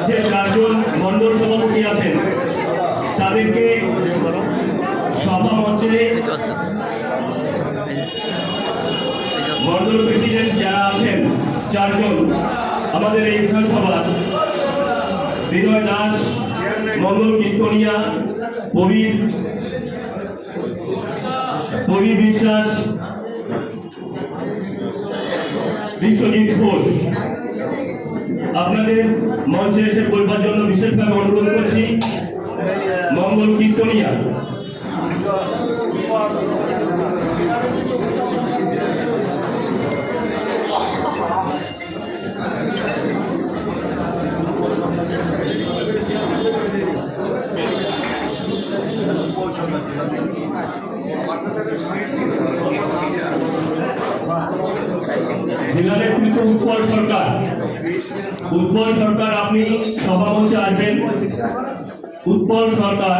যে চারজন মণ্ডল সভাপতি আছেন তাদেরকে সভা মঞ্চে মণ্ডল প্রেসিডেন্ট যারা আছেন চারজন আমাদের এই বিধানসভার বিনয় দাস, মণ্ডল কীর্তনিয়া, প্রবীর বিশ্বাস, বিশ্বজিৎ ঘোষ, আপনাদের মঞ্চে এসে বলবার জন্য বিশেষভাবে অনুরোধ করছি। মঙ্গল কীর্তনিয়া জেলা নেতৃত্ব উৎপল সরকার। উৎপল সরকার আপনি সভামঞ্চে আসবেন। উৎপল সরকার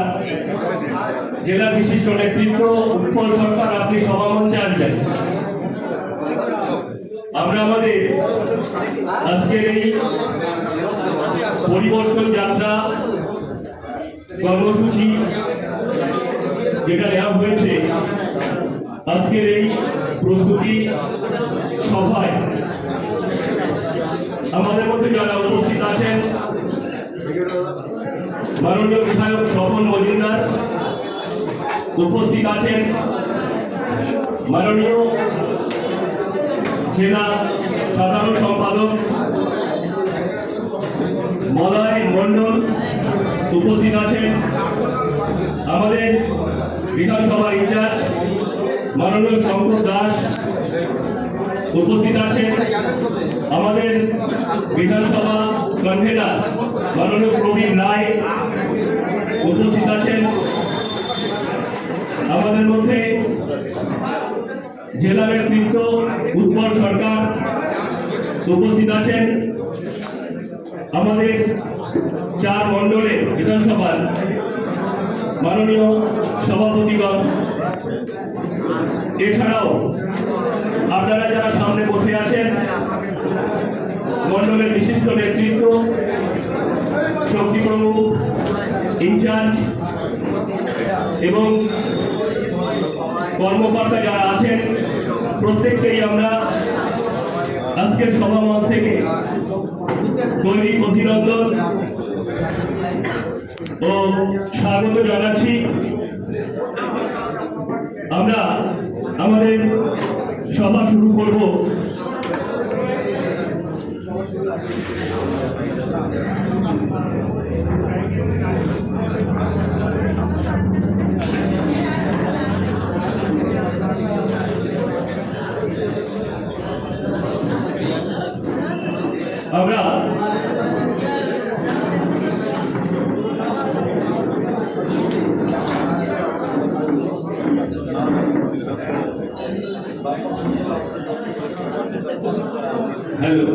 জেলা বিশিষ্ট নেতৃত্ব উৎপল সরকার আপনি সভামঞ্চে আসবেন। আমরা আমাদের আজকের এই পরিবর্তন যাত্রা কর্মসূচি যেটা নেওয়া হয়েছে, আজকের এই প্রস্তুতি সভায় আমাদের মধ্যে যারা উপস্থিত আছেন, মাননীয় বিধায়ক স্বপন মজুমদার উপস্থিত আছেন, মাননীয় জেলা সাধারণ সম্পাদক মলয় মণ্ডল উপস্থিত আছেন, আমাদের বিধানসভার ইনচার্জ মাননীয় শঙ্কর দাস উপস্থিত আছেন, আমাদের বিধানসভা কনভেনার মাননীয় প্রবীর রায় উপস্থিত আছেন, আমাদের মধ্যে জেলা নেতৃত্ব উৎপল সরকার উপস্থিত আছেন, আমাদের চার মণ্ডলের বিধানসভার মাননীয় সভাপতিগণ, এছাড়াও আপনারা যারা সামনে বসে আছেন মণ্ডলের বিশিষ্ট নেতৃত্ব, শক্তিপ্রভু ইনচার্জ এবং কর্মকর্তা যারা আছেন, প্রত্যেককেই আমরা আজকের সভামঞ্চ থেকে দৈনিক অভিনন্দন ও স্বাগত জানাচ্ছি। আমরা আমাদের সভা শুরু করব। আমরা হ্যালো।